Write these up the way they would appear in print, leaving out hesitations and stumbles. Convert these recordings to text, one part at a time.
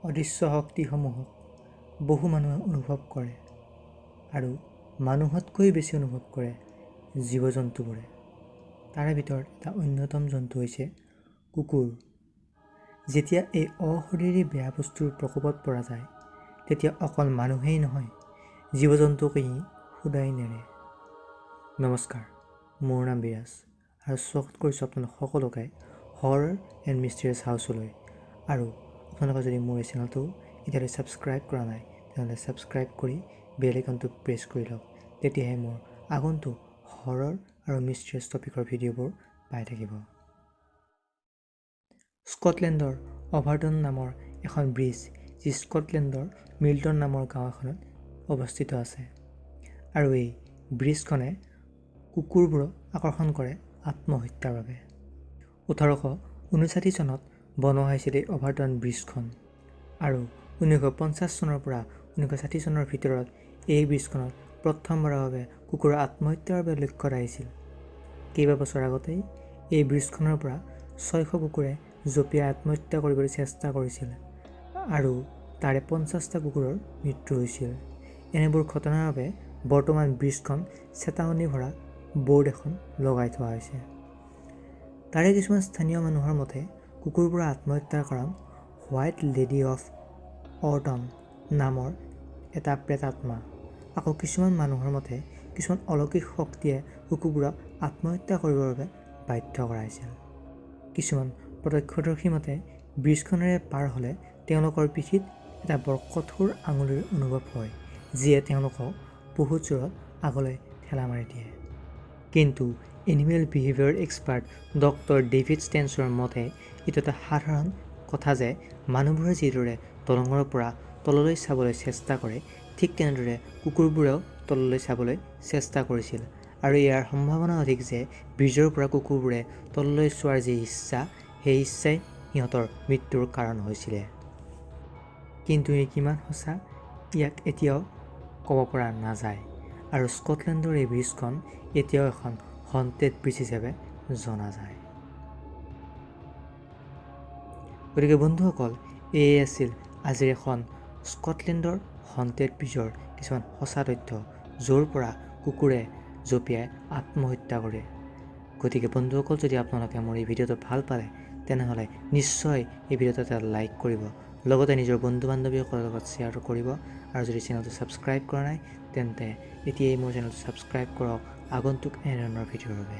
অদৃশ্য শক্তিসমূহক বহু মানুহে অনুভৱ কৰে আৰু মানুহতকৈ বেছি অনুভৱ কৰে জীৱ জন্তুবোৰে। তাৰে ভিতৰত এটা অন্যতম জন্তু হৈছে কুকুৰ। যেতিয়া এই অশৰীৰী বেয়া বস্তুৰ প্ৰকোপত পৰা যায় তেতিয়া অকল মানুহেই নহয়, জীৱ জন্তুকেই শুদাই নেৰে। নমস্কাৰ, মোৰ নাম বিৰাজ আৰু স্বাগত কৰিছোঁ আপোনালোক সকলোকে হৰৰ এণ্ড মিষ্টেৰিয়াছ হাউচলৈ। আৰু আপোনালোকে যদি মোৰ এই চেনেলটো এতিয়ালৈ ছাবস্ক্ৰাইব কৰা নাই তেনেহ'লে ছাবস্ক্ৰাইব কৰি বেল আইকনটো প্ৰেছ কৰি লওক, তেতিয়াহে মোৰ আগন্তুক হৰৰ আৰু মিষ্টেৰিয়াছ টপিকৰ ভিডিঅ'বোৰ পাই থাকিব। স্কটলেণ্ডৰ অভাৰটন নামৰ এখন ব্ৰিজ যি স্কটলেণ্ডৰ মিল্টন নামৰ গাঁও এখনত অৱস্থিত আছে। আৰু এই ব্ৰিজখনে কুকুৰবোৰক আকৰ্ষণ কৰে আত্মহত্যাৰ বাবে। 1859 চনত বনোৱা হৈছিল এই অভাৰটন ব্ৰিজখন আৰু 1950 চনৰ পৰা 1960 চনৰ ভিতৰত এই ব্ৰিজখনত প্ৰথমবাৰৰ বাবে কুকুৰৰ আত্মহত্যাৰ বাবে লক্ষ্য আহিছিল। কেইবাবছৰ আগতেই এই ব্ৰিজখনৰ পৰা 600 কুকুৰে জঁপিয়াই আত্মহত্যা কৰিবলৈ চেষ্টা কৰিছিল আৰু তাৰে 50টা কুকুৰৰ মৃত্যু হৈছিল। এনেবোৰ ঘটনাৰ বাবে বৰ্তমান ব্ৰিজখন চেতাৱনী ভৰা বৰ্ড এখন লগাই থোৱা হৈছে। তাৰে কিছুমান স্থানীয় মানুহৰ মতে কুকুৰবোৰৰ আত্মহত্যাৰ কাৰণ হোৱাইট লেডি অফ অৰ্টন নামৰ এটা প্ৰেতাত্মা। আকৌ কিছুমান মানুহৰ মতে কিছুমান অলৌকিক শক্তিয়ে কুকুৰবোৰক আত্মহত্যা কৰিবৰ বাবে বাধ্য কৰাইছিল। কিছুমান প্ৰত্যক্ষদৰ্শীৰ মতে ব্ৰিজখনেৰে পাৰ হ'লে তেওঁলোকৰ পিঠিত এটা বৰ কঠোৰ আঙুলিৰ অনুভৱ হয়, যিয়ে তেওঁলোকক বহুত জোৰত আগলৈ ঠেলা মাৰি দিয়ে। কিন্তু animal behaviour expert doctor David ষ্টেনছৰ মতে এইটো এটা সাধাৰণ কথা যে মানুহবোৰে যিদৰে দলঙৰ পৰা তললৈ চাবলৈ চেষ্টা কৰে ঠিক তেনেদৰে কুকুৰবোৰেও তললৈ চাবলৈ চেষ্টা কৰিছিল আৰু ইয়াৰ সম্ভাৱনা অধিক যে ব্ৰিজৰ পৰা কুকুৰবোৰে তললৈ চোৱাৰ যি ইচ্ছা সেই ইচ্ছাই সিহঁতৰ মৃত্যুৰ কাৰণ হৈছিলে। কিন্তু ই কিমান সঁচা ইয়াক এতিয়াও ক'ব পৰা নাযায় আৰু স্কটলেণ্ডৰ এই ব্ৰিজখন এতিয়াও এখন হণ্টেড ব্ৰিজ হিচাপে জনা যায়। গতিকে বন্ধুসকল, এয়ে আছিল আজিৰ এখন স্কটলেণ্ডৰ হণ্টেড ব্ৰিজৰ কিছুমান সঁচা তথ্য য'ৰ পৰা কুকুৰে জঁপিয়াই আত্মহত্যা কৰে। গতিকে বন্ধুসকল, যদি আপোনালোকে মোৰ এই ভিডিঅ'টো ভাল পালে তেনেহ'লে নিশ্চয় এই ভিডিঅ'টো এটা লাইক কৰিব, লগতে নিজৰ বন্ধু বান্ধৱীসকলৰ লগত শ্বেয়াৰ কৰিব আৰু যদি চেনেলটো ছাবস্ক্ৰাইব কৰা নাই তেন্তে এতিয়াই মোৰ চেনেলটো ছাবস্ক্ৰাইব কৰক আগন্তুক এনেধৰণৰ ভিডিঅ'ৰ বাবে।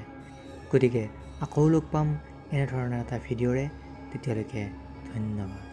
গতিকে আকৌ লগ পাম এনেধৰণৰ এটা ভিডিঅ'ৰে, তেতিয়ালৈকে ধন্যবাদ।